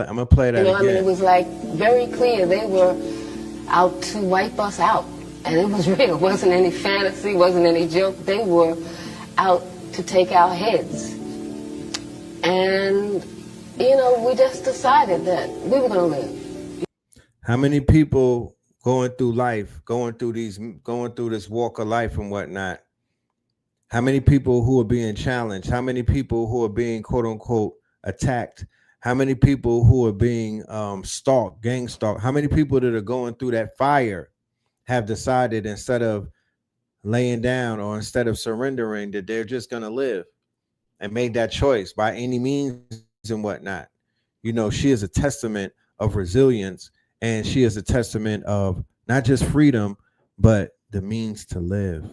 I'm gonna play that again. I mean, it was like very clear they were out to wipe us out, and it was real. It wasn't any fantasy, wasn't any joke. They were out to take our heads, and we just decided that we were going to live. How many people going through life, going through this walk of life and whatnot? How many people who are being challenged? How many people who are being quote unquote attacked? How many people who are being stalked, gang stalked? How many people that are going through that fire have decided instead of laying down or instead of surrendering that they're just going to live and made that choice by any means and whatnot? She is a testament of resilience, and she is a testament of not just freedom, but the means to live,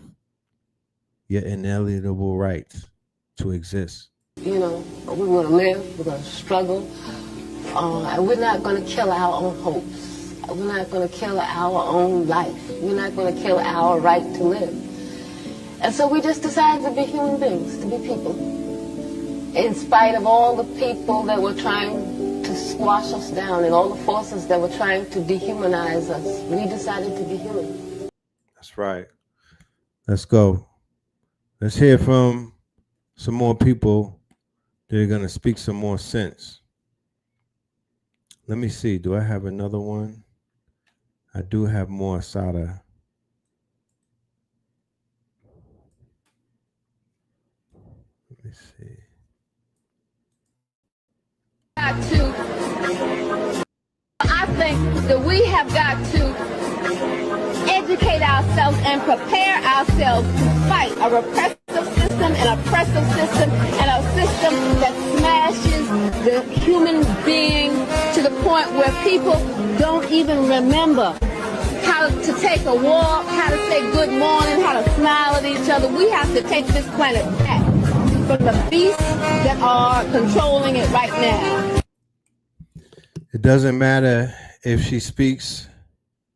your inalienable rights to exist. We're going to live, we're going to struggle, and we're not going to kill our own hopes. We're not going to kill our own life. We're not going to kill our right to live. And so we just decided to be human beings, to be people. In spite of all the people that were trying to squash us down and all the forces that were trying to dehumanize us, we decided to be human. That's right. Let's go. Let's hear from some more people. They're going to speak some more sense. Let me see. Do I have another one? I do have more Sada. Let me see. I think that we have got to educate ourselves and prepare ourselves to fight a repressive system, an oppressive system, and a system that smashes the human being to the point where people don't even remember how to take a walk, how to say good morning, how to smile at each other. We have to take this planet back from the beasts that are controlling it right now. It doesn't matter if she speaks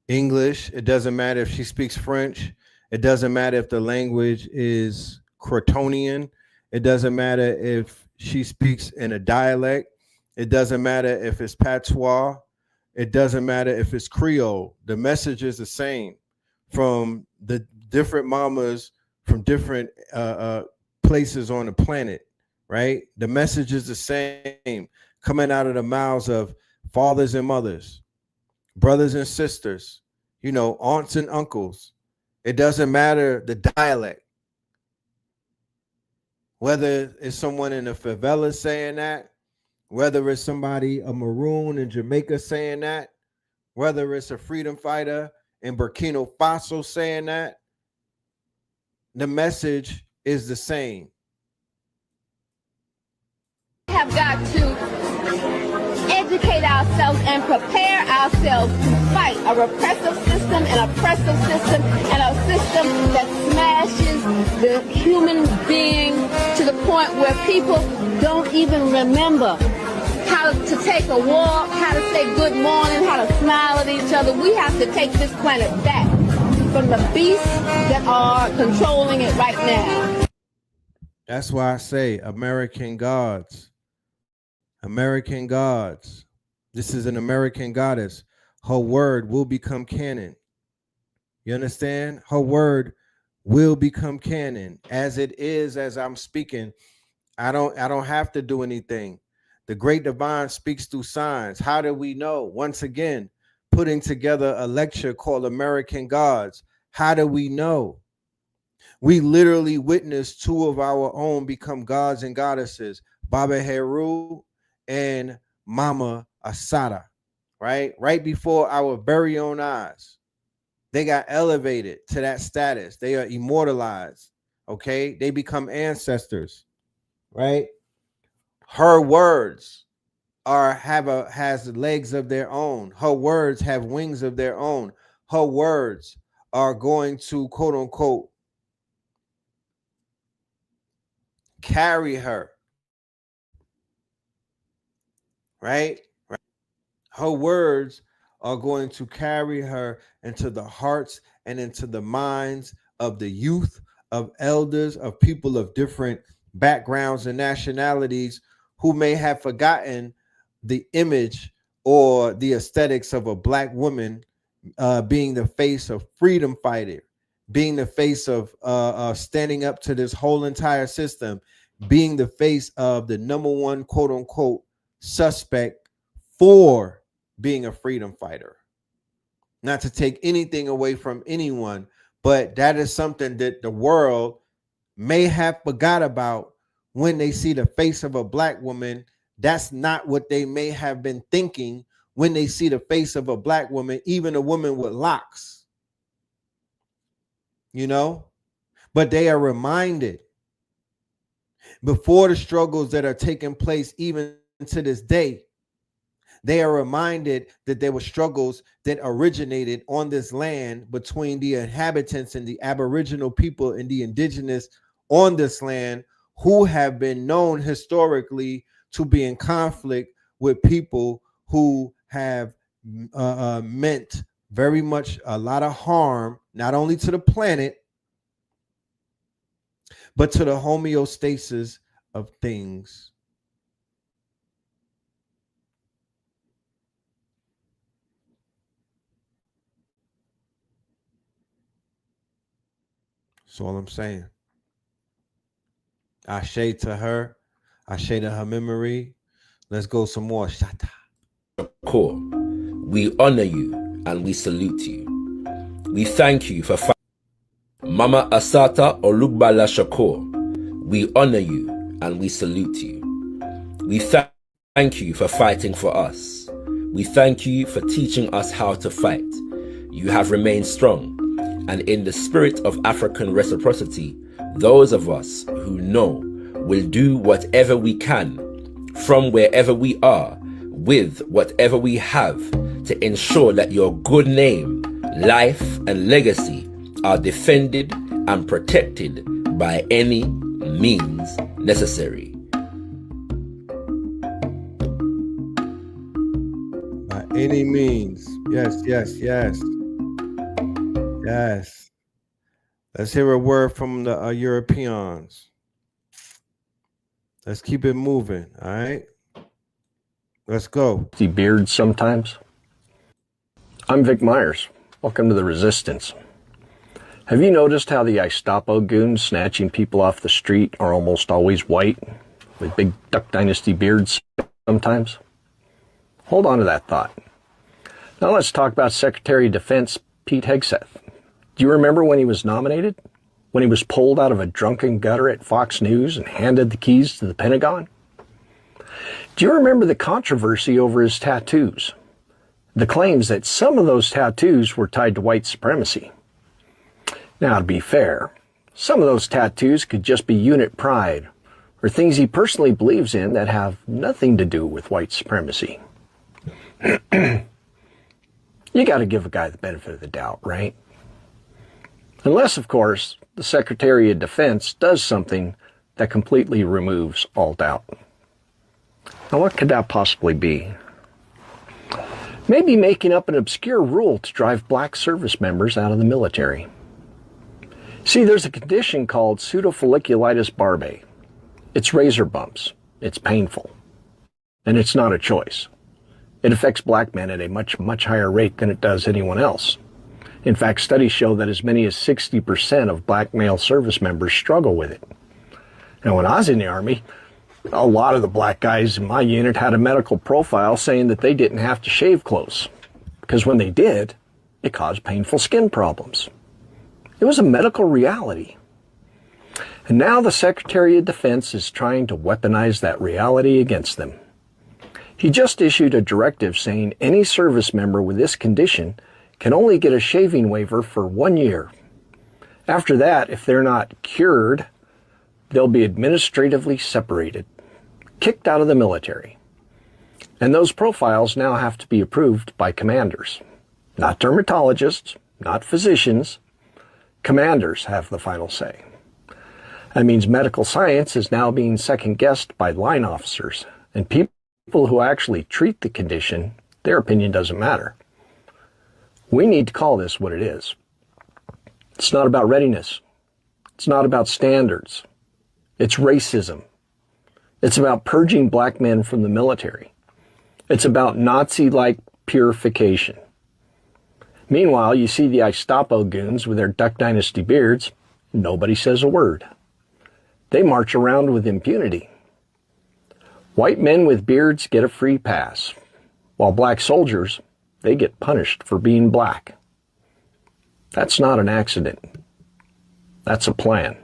English. It doesn't matter if she speaks French. It doesn't matter if the language is Crotonian. It doesn't matter if she speaks in a dialect. It doesn't matter if it's patois. It doesn't matter if it's Creole. The message is the same from the different mamas from different places on the planet, right? The message is the same coming out of the mouths of fathers and mothers, brothers and sisters, aunts and uncles. It doesn't matter the dialect. Whether it's someone in the favela saying that, whether it's somebody, a maroon in Jamaica saying that, whether it's a freedom fighter in Burkina Faso saying that, the message is the same. We have got to educate ourselves and prepare ourselves to fight a repressive system, an oppressive system, and a system that smashes the human being to the point where people don't even remember how to take a walk, how to say good morning, how to smile at each other. We have to take this planet back from the beasts that are controlling it right now. That's why I say American gods. American gods. This is an American goddess. Her word will become canon. You understand? Her word will become canon. As it is, as I'm speaking, I don't have to do anything. The great divine speaks through signs. How do we know? Once again, putting together a lecture called American Gods. How do we know? We literally witnessed two of our own become gods and goddesses, Baba Heru and Mama Asada, right? Right before our very own eyes. They got elevated to that status. They are immortalized, okay? They become ancestors, right? Her words has legs of their own. Her words have wings of their own. Her words are going to, quote unquote, carry her, right? Her words are going to carry her into the hearts and into the minds of the youth, of elders, of people of different backgrounds and nationalities who may have forgotten the image or the aesthetics of a black woman being the face of freedom fighter, being the face of standing up to this whole entire system, being the face of the number one quote unquote suspect for being a freedom fighter. Not to take anything away from anyone, but that is something that the world may have forgot about when they see the face of a black woman. That's not what they may have been thinking when they see the face of a black woman, even a woman with locks, you know, but they are reminded before the struggles that are taking place, even to this day, they are reminded that there were struggles that originated on this land between the inhabitants and the Aboriginal people and the indigenous on this land, who have been known historically to be in conflict with people who have meant very much a lot of harm, not only to the planet, but to the homeostasis of things. That's all I'm saying. Ashe to her. Ashe to her memory. Let's go some more. Shata. Core, we honor you and we salute you. We thank you for Mama Asata Olugbala Shakur. We honor you and we salute you. We thank you for fighting for us. We thank you for teaching us how to fight. You have remained strong, and in the spirit of African reciprocity, those of us who know will do whatever we can from wherever we are with whatever we have to ensure that your good name, life, and legacy are defended and protected by any means necessary. By any means. Yes, yes, yes. Yes. Let's hear a word from the Europeans. Let's keep it moving. All right. Let's go. See beards sometimes. I'm Vic Myers. Welcome to the Resistance. Have you noticed how the Gestapo goons snatching people off the street are almost always white, with big Duck Dynasty beards sometimes? Hold on to that thought. Now let's talk about Secretary of Defense Pete Hegseth. Do you remember when he was nominated? When he was pulled out of a drunken gutter at Fox News and handed the keys to the Pentagon? Do you remember the controversy over his tattoos? The claims that some of those tattoos were tied to white supremacy. Now, to be fair, some of those tattoos could just be unit pride or things he personally believes in that have nothing to do with white supremacy. You got to give a guy the benefit of the doubt, right? Unless, of course, the Secretary of Defense does something that completely removes all doubt. Now, what could that possibly be? Maybe making up an obscure rule to drive black service members out of the military. See, there's a condition called pseudofolliculitis barbae. It's razor bumps. It's painful. And it's not a choice. It affects black men at a much, much higher rate than it does anyone else. In fact, studies show that as many as 60% of black male service members struggle with it. And when I was in the Army, a lot of the black guys in my unit had a medical profile saying that they didn't have to shave close, because when they did, it caused painful skin problems. It was a medical reality. And now the Secretary of Defense is trying to weaponize that reality against them. He just issued a directive saying any service member with this condition can only get a shaving waiver for 1 year. After that, if they're not cured, they'll be administratively separated, kicked out of the military. And those profiles now have to be approved by commanders. Not dermatologists, not physicians. Commanders have the final say. That means medical science is now being second-guessed by line officers, and people who actually treat the condition, their opinion doesn't matter. We need to call this what it is. It's not about readiness. It's not about standards. It's racism. It's about purging black men from the military. It's about Nazi-like purification. Meanwhile, you see the Gestapo goons with their Duck Dynasty beards. Nobody says a word. They march around with impunity. White men with beards get a free pass, while black soldiers, they get punished for being black. That's not an accident. That's a plan.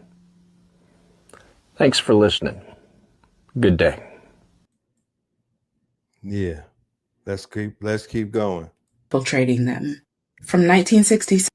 Thanks for listening. Good day. Yeah. Let's keep going. Infiltrating them. From 1966,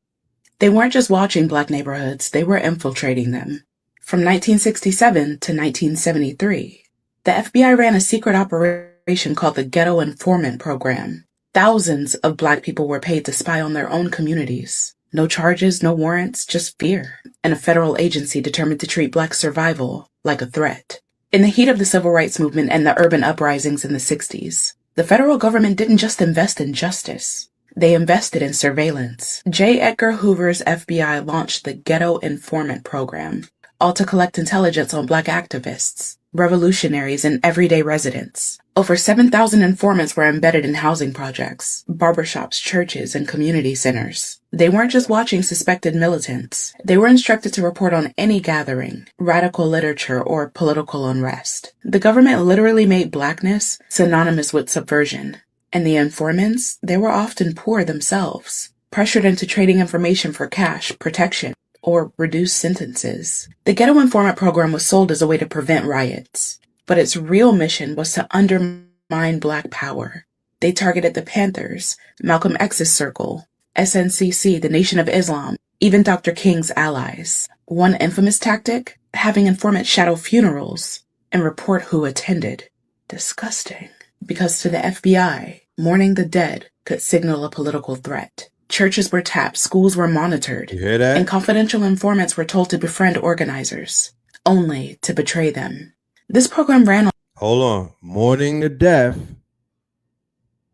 they weren't just watching black neighborhoods, they were infiltrating them. From 1967 to 1973, the FBI ran a secret operation called the Ghetto Informant Program. Thousands of black people were paid to spy on their own communities. No charges, no warrants, just fear, and a federal agency determined to treat black survival like a threat. In the heat of the civil rights movement and the urban uprisings in the 60s, the federal government didn't just invest in justice. They invested in surveillance. J. Edgar Hoover's FBI launched the Ghetto Informant Program, all to collect intelligence on black activists, revolutionaries, and everyday residents. Over 7,000 informants were embedded in housing projects, barbershops, churches, and community centers. They weren't just watching suspected militants. They were instructed to report on any gathering, radical literature, or political unrest. The government literally made blackness synonymous with subversion. And the informants, they were often poor themselves, pressured into trading information for cash, protection, or reduced sentences. The Ghetto Informant Program was sold as a way to prevent riots, but its real mission was to undermine black power. They targeted the Panthers, Malcolm X's circle, SNCC, the Nation of Islam, even Dr. King's allies. One infamous tactic? Having informants shadow funerals and report who attended. Disgusting. Because to the FBI, mourning the dead could signal a political threat. Churches were tapped, schools were monitored, You hear that? and confidential informants were told to befriend organizers, only to betray them. This program ran on... Hold on. Mourning the deaf.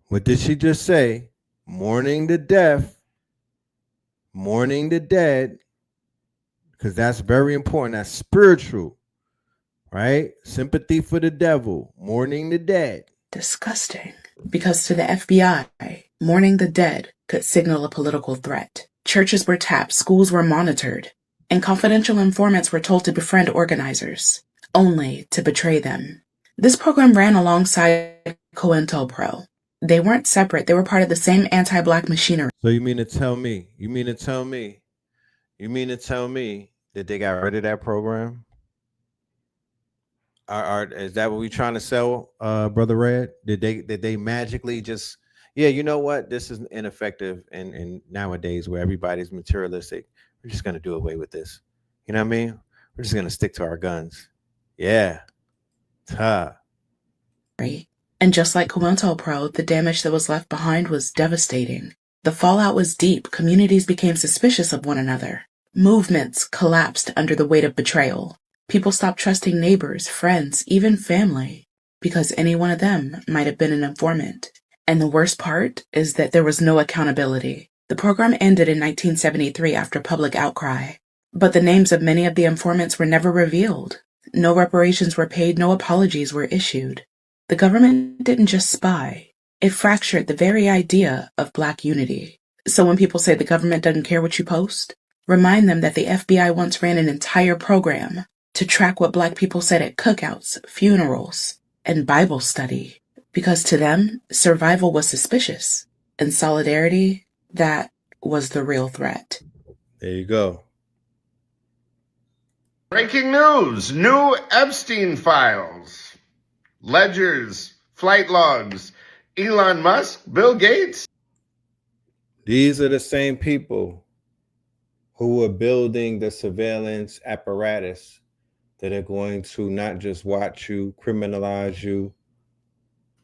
What did she just say? Mourning the deaf. Mourning the dead. Because that's very important. That's spiritual. Right? Sympathy for the devil. Mourning the dead. Disgusting. Because to the FBI, mourning the dead could signal a political threat. Churches were tapped, schools were monitored, and confidential informants were told to befriend organizers, only to betray them. This program ran alongside COINTELPRO. They weren't separate, they were part of the same anti-black machinery. So you mean to tell me that they got rid of that program? Is that what we trying to sell, Brother Red? Did they magically just, yeah, you know what? This is ineffective and nowadays where everybody's materialistic. We're just gonna do away with this. You know what I mean? We're just gonna stick to our guns. Yeah. And just like COINTELPRO, the damage that was left behind was devastating. The fallout was deep. Communities became suspicious of one another. Movements collapsed under the weight of betrayal. People stopped trusting neighbors, friends, even family, because any one of them might have been an informant. And the worst part is that there was no accountability. The program ended in 1973 after public outcry, but the names of many of the informants were never revealed. No reparations were paid, no apologies were issued. The government didn't just spy, it fractured the very idea of black unity. So when people say the government doesn't care what you post, remind them that the FBI once ran an entire program to track what black people said at cookouts, funerals, and Bible study. Because to them, survival was suspicious, and solidarity, that was the real threat. There you go. Breaking news, new Epstein files, ledgers, flight logs, Elon Musk, Bill Gates. These are the same people who are building the surveillance apparatus that are going to not just watch you, criminalize you,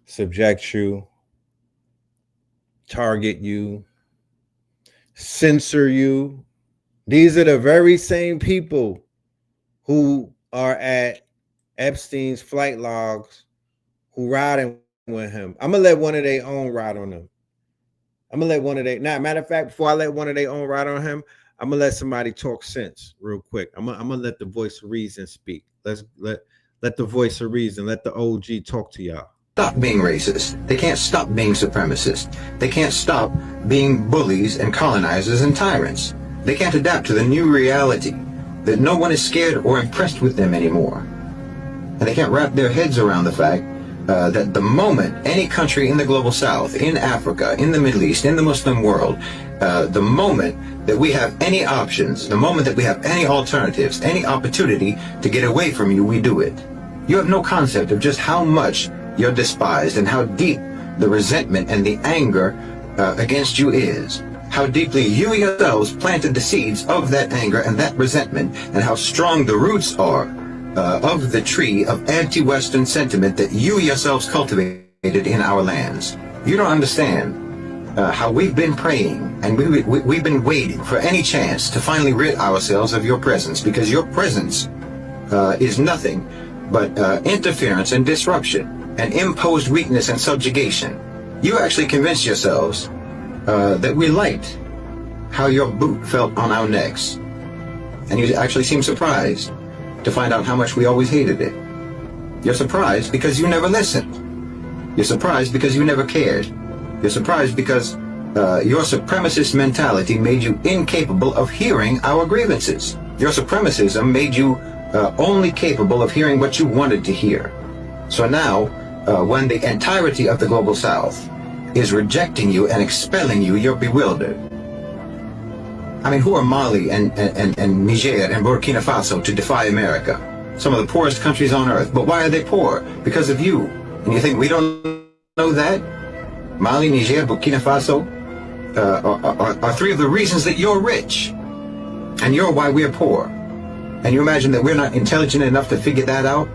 subject you, target you, censor you. These are the very same people who are at Epstein's flight logs, who riding with him. I'm gonna let one of their own ride on them. Matter of fact, before I let one of their own ride on him, I'm gonna let somebody talk sense real quick. I'm gonna let the voice of reason speak. Let the voice of reason, let the OG talk to y'all. stop being racist. They can't stop being supremacist. They can't stop being bullies and colonizers and tyrants. They can't adapt to the new reality that no one is scared or impressed with them anymore. And they can't wrap their heads around the fact that the moment any country in the global south, in Africa, in the Middle East, in the Muslim world, the moment that we have any options, the moment that we have any alternatives, any opportunity to get away from you, we do it. You have no concept of just how much you're despised and how deep the resentment and the anger against you is. How deeply you yourselves planted the seeds of that anger and that resentment, and how strong the roots are of the tree of anti-Western sentiment that you yourselves cultivated in our lands. You don't understand how we've been praying and we've been waiting for any chance to finally rid ourselves of your presence, because your presence is nothing but interference and disruption and imposed weakness and subjugation. You actually convinced yourselves that we liked how your boot felt on our necks. And you actually seem surprised to find out how much we always hated it. You're surprised because you never listened. You're surprised because you never cared. You're surprised because your supremacist mentality made you incapable of hearing our grievances. Your supremacism made you only capable of hearing what you wanted to hear. So now, when the entirety of the global south is rejecting you and expelling you, you're bewildered. I mean, who are Mali and Niger and Burkina Faso to defy America? Some of the poorest countries on earth. But why are they poor? Because of you. And you think we don't know that? Mali, Niger, Burkina Faso are three of the reasons that you're rich. And you're why we're poor. And you imagine that we're not intelligent enough to figure that out?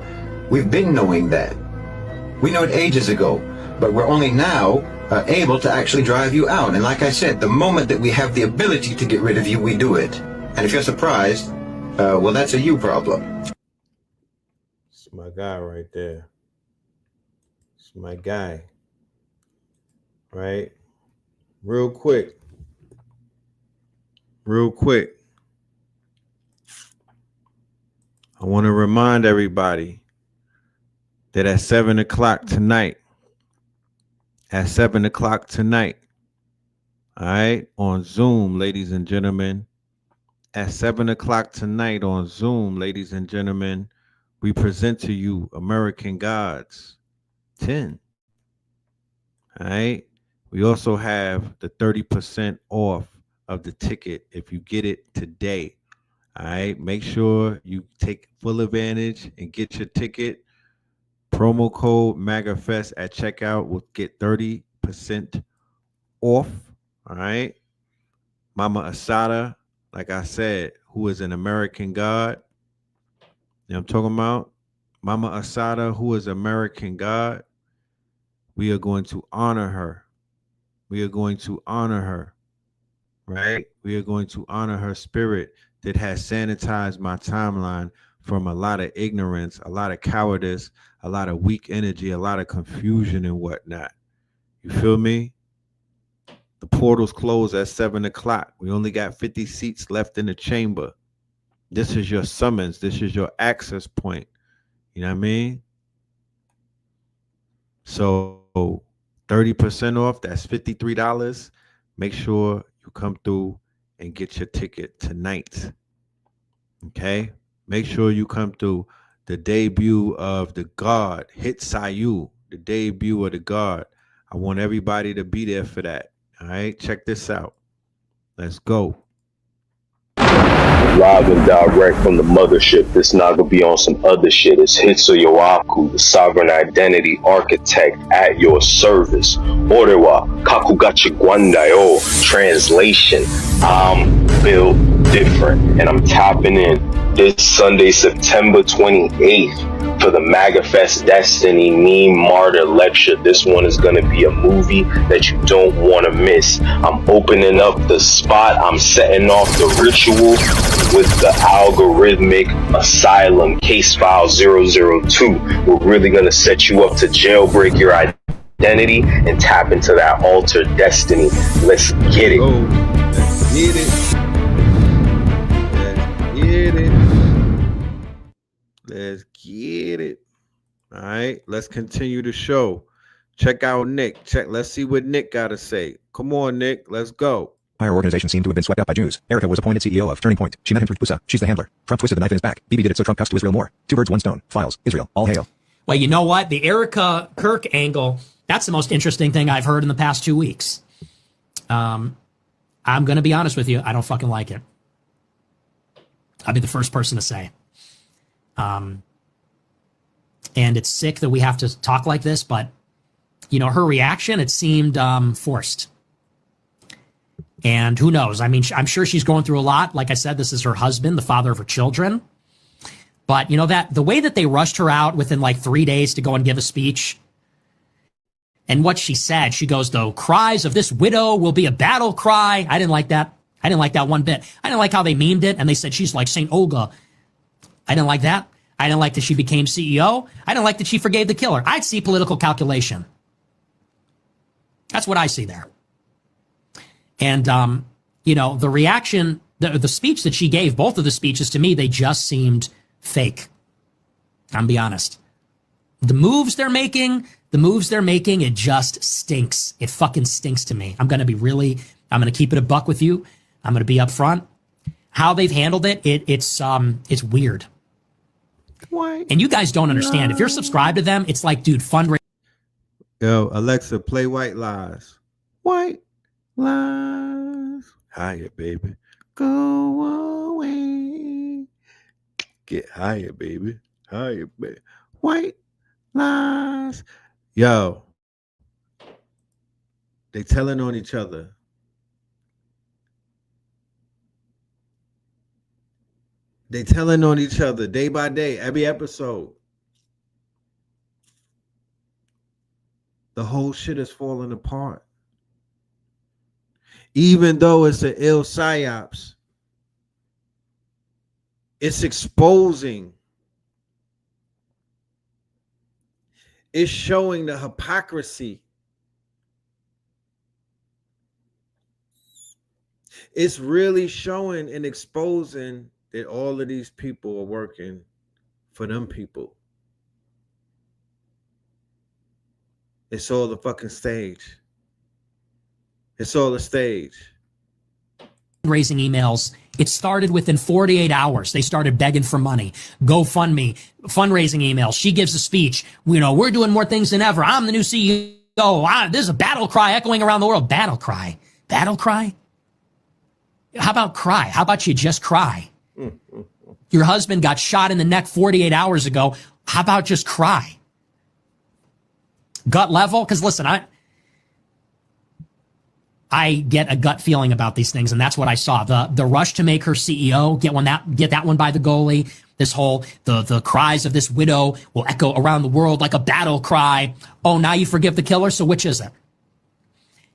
We've been knowing that. We know it ages ago, but we're only now able to actually drive you out. And like I said, the moment that we have the ability to get rid of you, we do it. And if you're surprised, well, that's a you problem. It's my guy right there. It's my guy. Right? Real quick. I want to remind everybody that at 7 o'clock tonight, all right, on Zoom, ladies and gentlemen, at 7 o'clock tonight on Zoom, ladies and gentlemen, we present to you American Gods 10. All right. We also have the 30% off of the ticket if you get it today. All right. Make sure you take full advantage and get your ticket. Promo code MAGAFest at checkout will get 30% off. All right. Mama Asada, like I said, who is an American God. You know what I'm talking about? Mama Asada, who is American God. We are going to honor her. We are going to honor her. Right? We are going to honor her spirit that has sanitized my timeline from a lot of ignorance, a lot of cowardice, a lot of weak energy, a lot of confusion and whatnot. You feel me? The portals close at 7 o'clock. We only got 50 seats left in the chamber. This is your summons. This is your access point. You know what I mean? So 30% off, that's $53. Make sure you come through and get your ticket tonight. Okay? Make sure you come through. The debut of the God, Hit Sayu, the debut of the God. I want everybody to be there for that. All right? Check this out. Let's go. Live and direct from the mothership. This not gonna be on some other shit. It's Hitsu Yoaku, the sovereign identity architect at your service. Orewa Kakugachi Gwandayo. Translation: I'm built different, and I'm tapping in this Sunday, September 28th, for the MAGAFest Destiny Meme Martyr Lecture. This one is going to be a movie that you don't want to miss. I'm opening up the spot. I'm setting off the ritual with the algorithmic asylum case file 002. We're really going to set you up to jailbreak your identity and tap into that altered destiny. Let's get it. Let's get it. Let's get it. All right, let's continue the show. Check out Nick. Let's see what Nick got to say. Come on, Nick. Let's go. Entire organization seemed to have been swept up by Jews. Erica was appointed CEO of Turning Point. She met him through Pusa. She's the handler. Trump twisted the knife in his back. Bibi did it so Trump cussed to Israel more. Two birds, one stone. Files. Israel. All hail. Well, you know what? The Erica Kirk angle, that's the most interesting thing I've heard in the past 2 weeks. I'm going to be honest with you. I don't fucking like it. I'll be the first person to say. And it's sick that we have to talk like this, but, you know, her reaction, it seemed forced. And who knows? I mean, I'm sure she's going through a lot. Like I said, this is her husband, the father of her children. But, you know, that the way that they rushed her out within like 3 days to go and give a speech, and what she said, she goes, the cries of this widow will be a battle cry. I didn't like that. I didn't like that one bit. I didn't like how they memed it, and they said she's like St. Olga. I didn't like that. I didn't like that she became CEO. I didn't like that she forgave the killer. I'd see political calculation. That's what I see there. And, you know, the reaction, the speech that she gave, both of the speeches to me, they just seemed fake. I'm be honest. The moves they're making, it just stinks. It fucking stinks to me. I'm going to keep it a buck with you. I'm going to be upfront. How they've handled it, it's weird. Why? And you guys don't understand. If you're subscribed to them, it's like, dude, fundraising. Yo, Alexa, play White Lies. White Lies. Higher, baby. Go away. Get higher, baby. Higher, baby. White Lies. Yo, they telling on each other. They telling on each other day by day, every episode. The whole shit is falling apart. Even though it's an ill psyops, it's exposing. It's showing the hypocrisy. It's really showing and exposing that all of these people are working for them people. It's all the fucking stage. It's all a stage. Raising emails. It started within 48 hours. They started begging for money. GoFundMe, fundraising emails. She gives a speech. You know, we're doing more things than ever. I'm the new CEO. This is a battle cry echoing around the world. Battle cry. Battle cry? How about cry? How about you just cry? Your husband got shot in the neck 48 hours ago. How about just cry? Gut level? Because listen, I get a gut feeling about these things, and that's what I saw. The rush to make her CEO, get that one by the goalie. This whole the cries of this widow will echo around the world like a battle cry. Oh, now you forgive the killer. So which is it?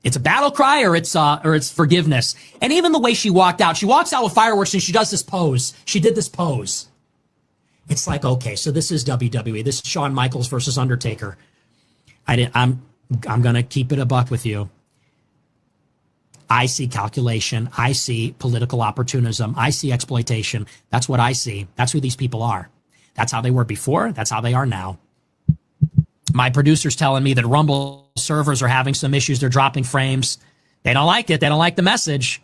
It's a battle cry or it's forgiveness. And even the way she walked out, she walks out with fireworks and she does this pose. She did this pose. It's like, okay, so this is WWE. This is Shawn Michaels versus Undertaker. I'm gonna keep it a buck with you. I see calculation. I see political opportunism. I see exploitation. That's what I see. That's who these people are. That's how they were before. That's how they are now. My producer's telling me that Rumble servers are having some issues. They're dropping frames. They don't like it. They don't like the message.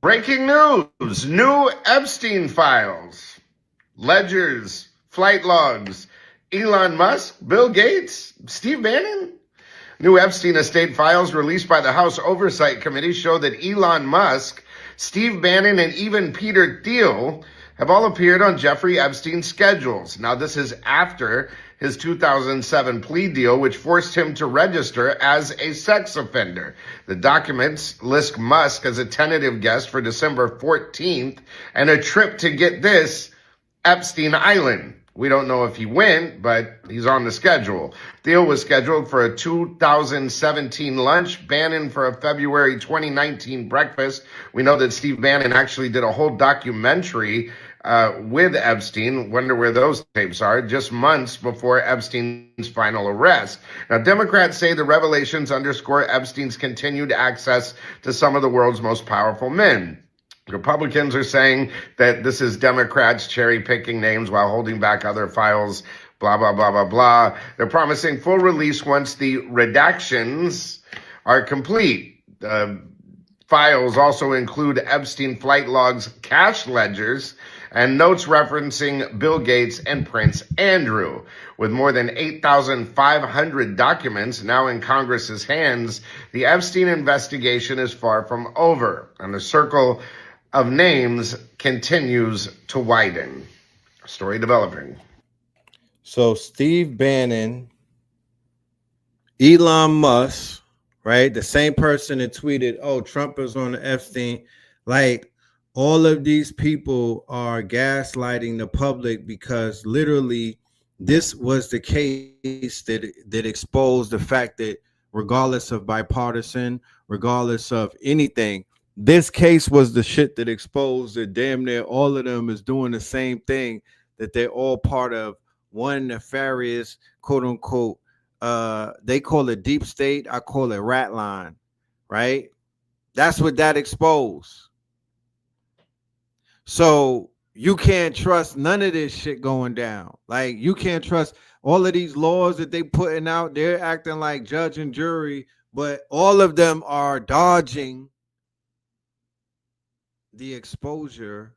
Breaking news. New Epstein files. Ledgers, flight logs. Elon Musk, Bill Gates, Steve Bannon. New Epstein estate files released by the House Oversight Committee show that Elon Musk, Steve Bannon, and even Peter Thiel have all appeared on Jeffrey Epstein's schedules. Now, this is after his 2007 plea deal, which forced him to register as a sex offender. The documents list Musk as a tentative guest for December 14th and a trip to, get this, Epstein Island. We don't know if he went, but he's on the schedule. Thiel was scheduled for a 2017 lunch, Bannon for a February 2019 breakfast. We know that Steve Bannon actually did a whole documentary with Epstein. Wonder where those tapes are, just months before Epstein's final arrest. Now, Democrats say the revelations underscore Epstein's continued access to some of the world's most powerful men. Republicans are saying that this is Democrats cherry-picking names while holding back other files blah, blah, blah, blah, blah. They're promising full release once the redactions are complete. Files also include Epstein flight logs, cash ledgers, and notes referencing Bill Gates and Prince Andrew. With more than 8,500 documents now in Congress's hands, the Epstein investigation is far from over, and the circle of names continues to widen. Story developing. So Steve Bannon, Elon Musk, right? The same person that tweeted, "Oh, Trump is on the Epstein." Like, all of these people are gaslighting the public because literally this was the case that exposed the fact that regardless of bipartisan, regardless of anything, this case was the shit that exposed that damn near all of them is doing the same thing, that they're all part of one nefarious, quote unquote, they call it deep state, I call it rat line, right? That's what that exposed. So you can't trust none of this shit going down. Like, you can't trust all of these laws that they putting out. They're acting like judge and jury, but all of them are dodging the exposure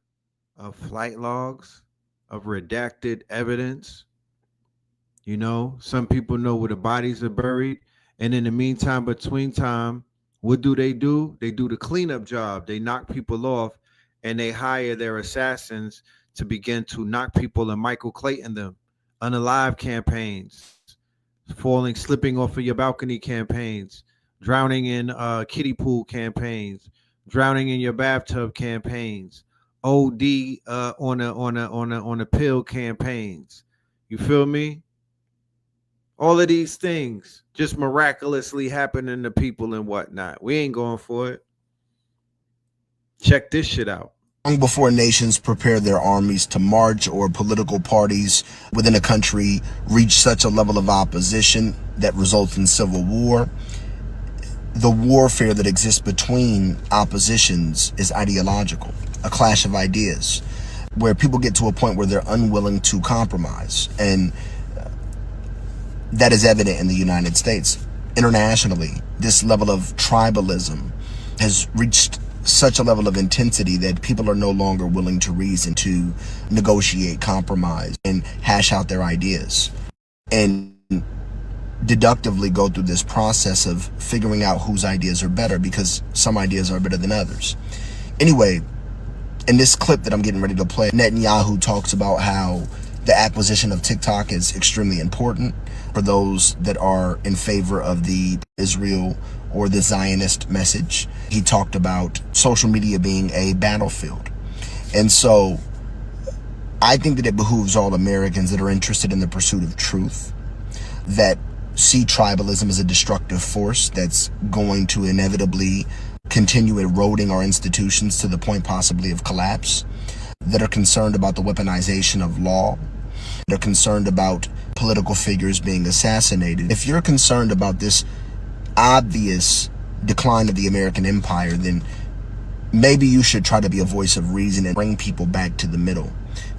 of flight logs, of redacted evidence. You know, some people know where the bodies are buried. And in the meantime, between time, what do? They do the cleanup job. They knock people off and they hire their assassins to begin to knock people and Michael Clayton them. Unalive campaigns, slipping off of your balcony campaigns, drowning in kiddie pool campaigns, drowning in your bathtub campaigns, OD on a pill campaigns. You feel me? All of these things just miraculously happening to people and whatnot. We ain't going for it. Check this shit out. Long before nations prepare their armies to march or political parties within a country reach such a level of opposition that results in civil war, the warfare that exists between oppositions is ideological, a clash of ideas, where people get to a point where they're unwilling to compromise. And that is evident in the United States. Internationally, this level of tribalism has reached such a level of intensity that people are no longer willing to reason, to negotiate, compromise, and hash out their ideas, and deductively go through this process of figuring out whose ideas are better, because some ideas are better than others. Anyway, in this clip that I'm getting ready to play, Netanyahu talks about how the acquisition of TikTok is extremely important for those that are in favor of the Israel or the Zionist message. He talked about social media being a battlefield. And so I think that it behooves all Americans that are interested in the pursuit of truth, that see tribalism as a destructive force that's going to inevitably continue eroding our institutions to the point possibly of collapse, that are concerned about the weaponization of law, that are concerned about political figures being assassinated. If you're concerned about this obvious decline of the American empire, then maybe you should try to be a voice of reason and bring people back to the middle,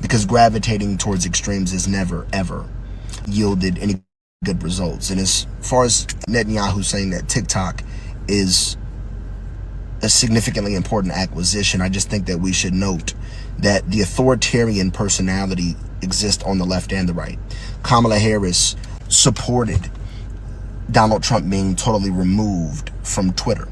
because gravitating towards extremes has never, ever yielded any good results. And as far as Netanyahu saying that TikTok is a significantly important acquisition, I just think that we should note that the authoritarian personality exists on the left and the right. Kamala Harris supported Donald Trump being totally removed from Twitter.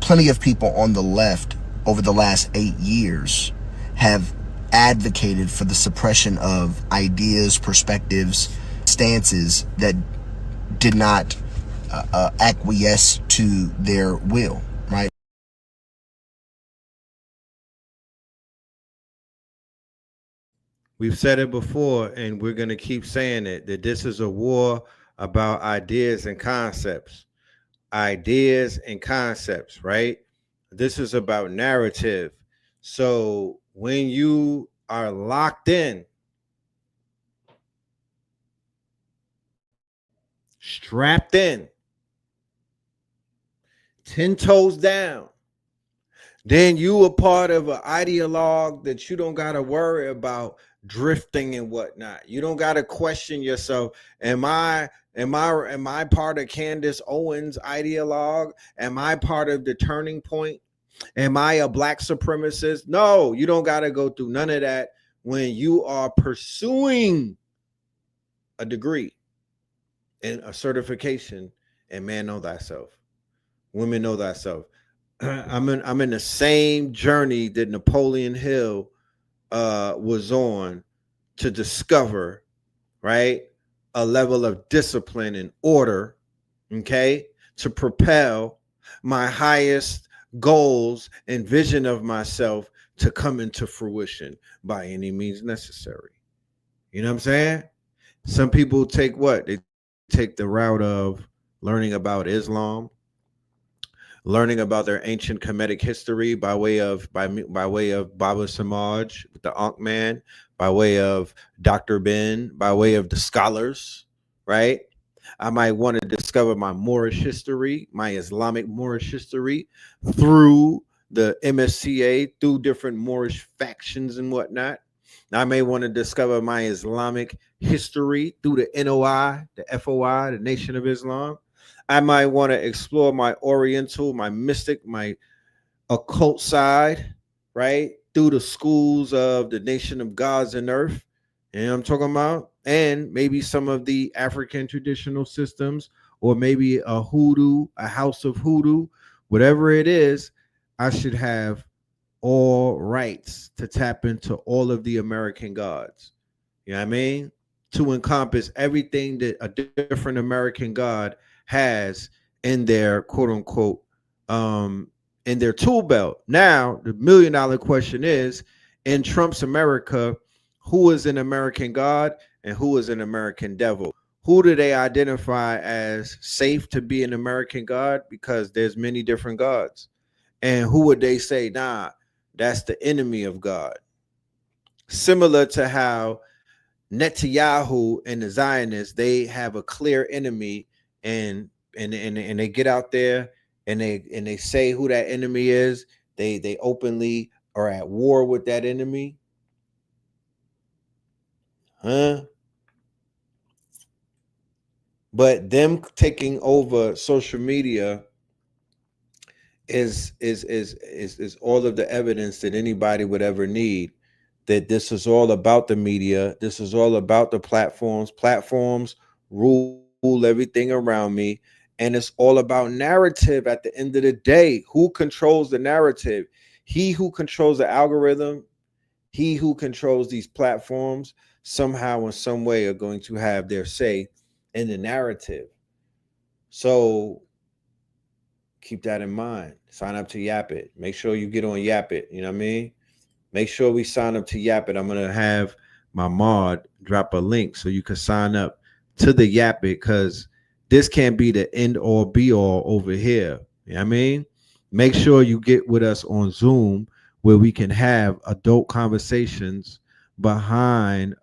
Plenty of people on the left over the last 8 years have advocated for the suppression of ideas, perspectives, stances that did not acquiesce to their will, right? We've said it before, and we're going to keep saying it, that this is a war about ideas and concepts. Ideas and concepts, right? This is about narrative. So when you are locked in, strapped in, 10 toes down, then you a part of an ideologue that you don't got to worry about drifting and whatnot. You don't got to question yourself. Am I part of Candace Owens' ideologue? Am I part of the Turning Point? Am I a black supremacist? No, you don't got to go through none of that when you are pursuing a degree and a certification. And man, know thyself. Women, know thyself. I'm in the same journey that Napoleon Hill was on to discover, right, a level of discipline and order, okay, to propel my highest goals and vision of myself to come into fruition by any means necessary. You know what I'm saying? Some people take what? They take the route of learning about Islam, learning about their ancient Kemetic history by way of Baba Samaj with the Ankh Man, by way of Dr. Ben, by way of the scholars, right? I might want to discover my Moorish history, my Islamic Moorish history through the MSCA, through different Moorish factions and whatnot. I may want to discover my Islamic history through the NOI, the FOI, the Nation of Islam. I might want to explore my Oriental, my mystic, my occult side, right? Through the schools of the Nation of Gods and Earth. You know what I'm talking about? And maybe some of the African traditional systems, or maybe a hoodoo, a house of hoodoo, whatever it is. I should have all rights to tap into all of the American gods. You know what I mean? To encompass everything that a different American god has in their quote unquote in their tool belt. Now, the $1 million question is, in Trump's America, who is an American god and who is an American devil? Who do they identify as safe to be an American god? Because there's many different gods. And who would they say, nah, that's the enemy of God? Similar to how Netanyahu and the Zionists, they have a clear enemy, and they get out there and they say who that enemy is. They openly are at war with that enemy. But them taking over social media is all of the evidence that anybody would ever need, that this is all about the media. This is all about the platforms. Platforms rule everything around me. And it's all about narrative at the end of the day. Who controls the narrative? He who controls the algorithm, he who controls these platforms, somehow in some way are going to have their say in the narrative. So keep that in mind. Sign up to Yap It. Make sure you get on Yap It. You know what I mean? Make sure we sign up to Yap It. I'm going to have my mod drop a link so you can sign up to the Yap It, because this can't be the end all be all over here. You know what I mean? Make sure you get with us on Zoom, where we can have adult conversations behind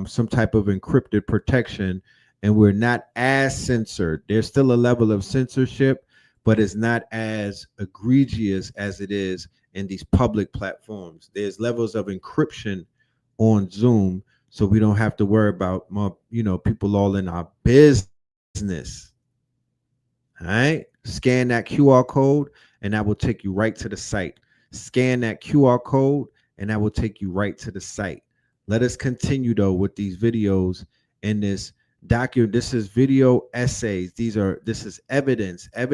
some type of encrypted protection, and we're not as censored. There's still a level of censorship, but it's not as egregious as it is in these public platforms. There's levels of encryption on Zoom, so we don't have to worry about people all in our business. All right, scan that QR code and that will take you right to the site. Scan that QR code and that will take you right to the site. Let us continue though with these videos in this document. This is video essays. This is evidence, and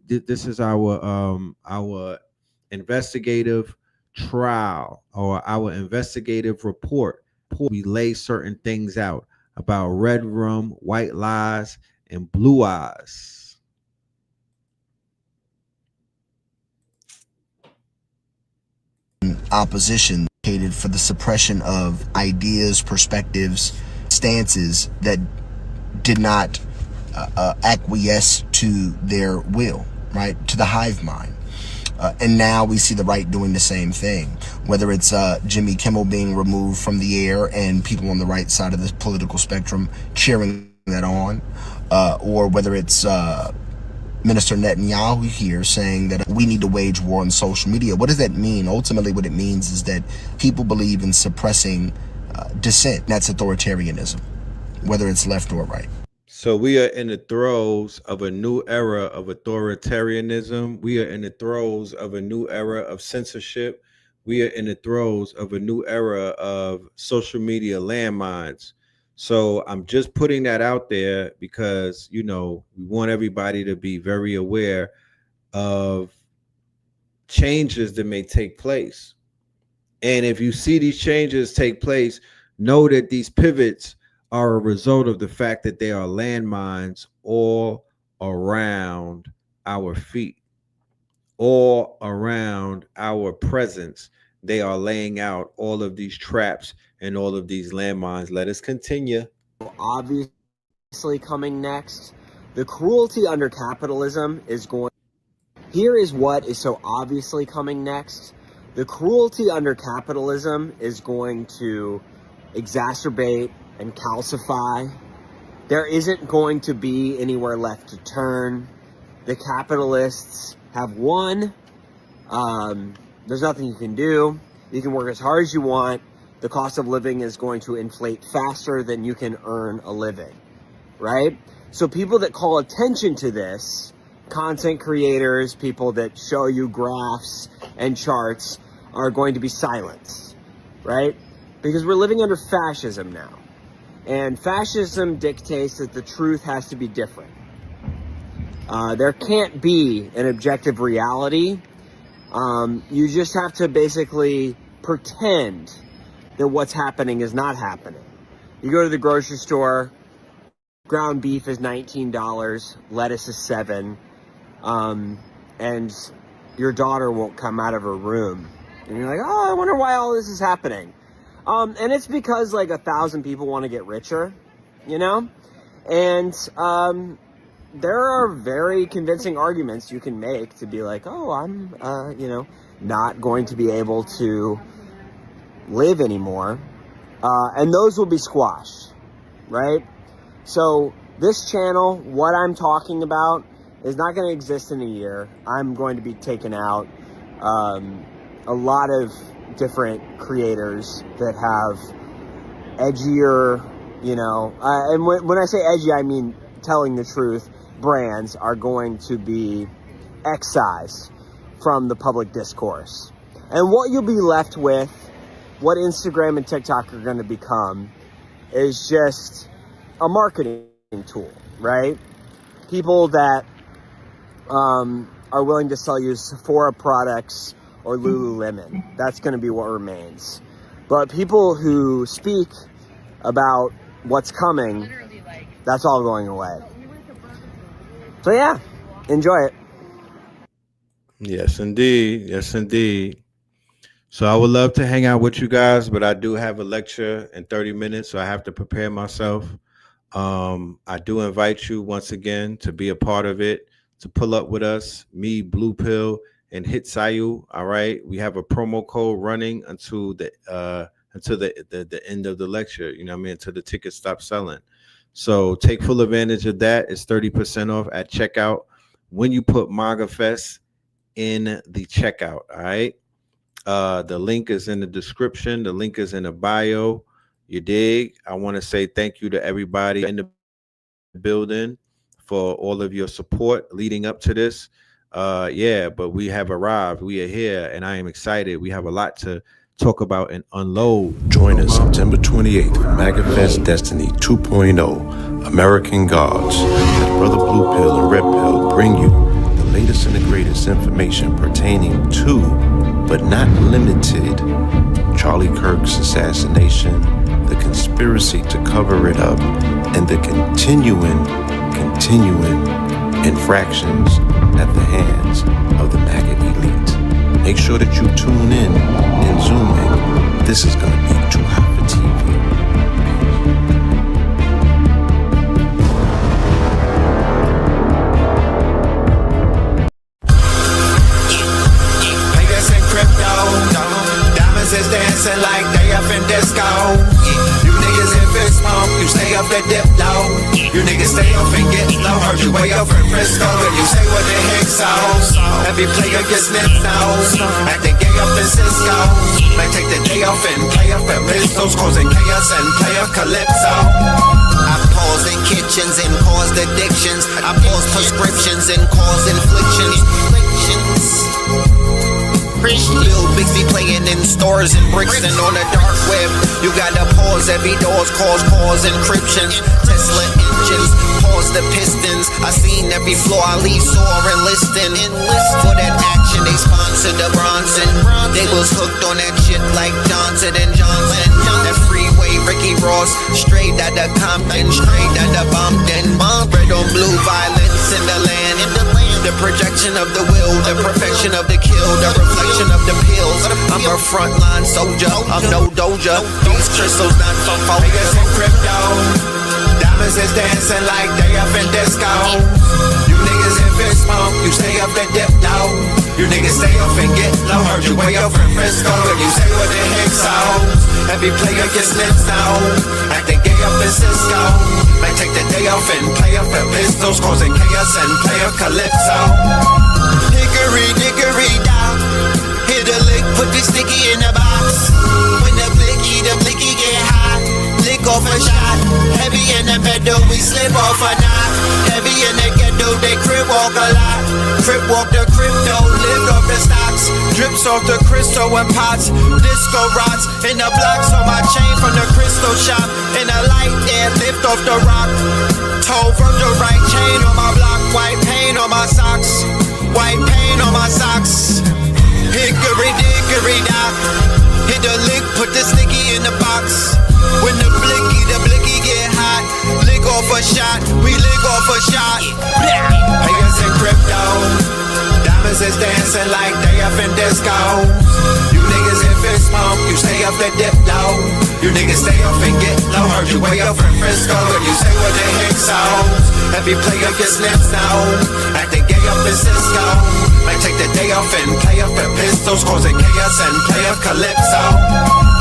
this is our investigative trial, or our investigative report. We lay certain things out about red rum, white lies, and blue eyes. Opposition for the suppression of ideas, perspectives, stances that did not acquiesce to their will, right? To the hive mind. And now we see the right doing the same thing, whether it's Jimmy Kimmel being removed from the air and people on the right side of the political spectrum cheering that on, or whether it's Minister Netanyahu here saying that we need to wage war on social media. What does that mean? Ultimately, what it means is that people believe in suppressing dissent. That's authoritarianism, whether it's left or right. So we are in the throes of a new era of authoritarianism. We are in the throes of a new era of censorship. We are in the throes of a new era of social media landmines. So I'm just putting that out there because, we want everybody to be very aware of changes that may take place. And if you see these changes take place, know that these pivots are a result of the fact that there are landmines all around our feet, all around our presence. They are laying out all of these traps and all of these landmines. Let us continue. Obviously coming next, the cruelty under capitalism is going. Here is what is so obviously coming next. The cruelty under capitalism is going to exacerbate and calcify. There isn't going to be anywhere left to turn. The capitalists have won. There's nothing you can do. You can work as hard as you want. The cost of living is going to inflate faster than you can earn a living, right? So people that call attention to this, content creators, people that show you graphs and charts, are going to be silenced, right? Because we're living under fascism now. And fascism dictates that the truth has to be different. There can't be an objective reality. You just have to basically pretend that what's happening is not happening. You go to the grocery store, ground beef is $19, lettuce is $7, and your daughter won't come out of her room. And you're like, oh, I wonder why all this is happening. And it's because like 1,000 people want to get richer, And there are very convincing arguments you can make to be like, oh, I'm, not going to be able to live anymore. And those will be squashed, right? So this channel, what I'm talking about, is not going to exist in a year. I'm going to be taken out. A lot of different creators that have edgier, and when I say edgy, I mean telling the truth, brands are going to be excised from the public discourse. And what you'll be left with, what Instagram and TikTok are going to become, is just a marketing tool, right? People that are willing to sell you Sephora products or Lululemon. That's going to be what remains. But people who speak about what's coming, that's all going away. So yeah, enjoy it. Yes, indeed. Yes, indeed. So I would love to hang out with you guys, but I do have a lecture in 30 minutes, so I have to prepare myself. I do invite you once again to be a part of it, to pull up with us, me, Blue Pill, and Hit Sayu. All right, we have a promo code running until the end of the lecture. Until the tickets stop selling. So take full advantage of that. It's 30% off at checkout when you put MAGA Fest in the checkout. All right. The link is in the description. The link is in the bio. You dig? I want to say thank you to everybody in the building for all of your support leading up to this. But we have arrived. We are here, and I am excited. We have a lot to talk about and unload. Join us September 28th for MAGA Fest Destiny 2.0 American Gods, as Brother Blue Pill and Red Pill bring you the latest and the greatest information pertaining to, but not limited, Charlie Kirk's assassination, the conspiracy to cover it up, and the continuing infractions at the hands of the MAGA elite. Make sure that you tune in and zoom in. This is going to be too hot for TV. Niggas in crypto, diamonds is dancing like they up in disco. You niggas in fist pump, you stay up at dip low. You niggas stay up and get low. Heard you way up in Frisco, and you say what the heck so. Every player gets sniffed out, acting gay up in Cisco. Might take the day off and play up at pistols, causing chaos and play up Calypso. I pause in kitchens and caused addictions. I pause prescriptions and cause inflictions. Lil Bixby playing in stores and bricks and on the dark web. You gotta pause every doors, cause encryptions. Tesla engines, pause the pistons. I seen every floor I leave sore and listing. For that action, they sponsored the Bronson. They was hooked on that shit like Johnson and Johnson. That freeway, Ricky Ross, straight out of Compton, straight out of Bumpton. Red on blue, violence in the land. The projection of the will, the perfection of the kill, the reflection of the pills. I'm a frontline soldier, I'm no doja. These crystals not for Niggas in crypto, diamonds is dancing like they up in disco. You niggas in fist smoke, you stay up and dip low. You niggas stay up and get low. Heard you way up in Frisco, and you say what the heck so. Every player gets snipped out, acting gay up in Cisco. Might take the day off and play up at pistols, causing chaos and play up Calypso. Hickory dickory down. Hit a lick, put the sticky in the box. When the blicky get hot. Lick off a shot. Heavy in the meadow, we slip off a knot. Heavy in the ghetto, they crib walk a lot. Crib walk the crypto, lift off the stocks. Drips off the crystal and pots. Disco rods in the blocks on my chain from the crystal shop. In the light there, lift off the rock. Toe Virgil right chain on my block. White paint on my socks. White paint on my socks. Hickory dickory dock. Hit the lick, put the sticky in the box. When the blicky get hot. Lick off a shot, we lick off a shot. Players in crypto, diamonds is dancing like they up in disco. You niggas in fist smoke, you stay up and dip low. You niggas stay up and get low. Heard you way up in Frisco, and you say what the heck so. Every player gets snipped out, acting gay up in Cisco. Might take the day off and play up at pistols, causing chaos and play up Calypso.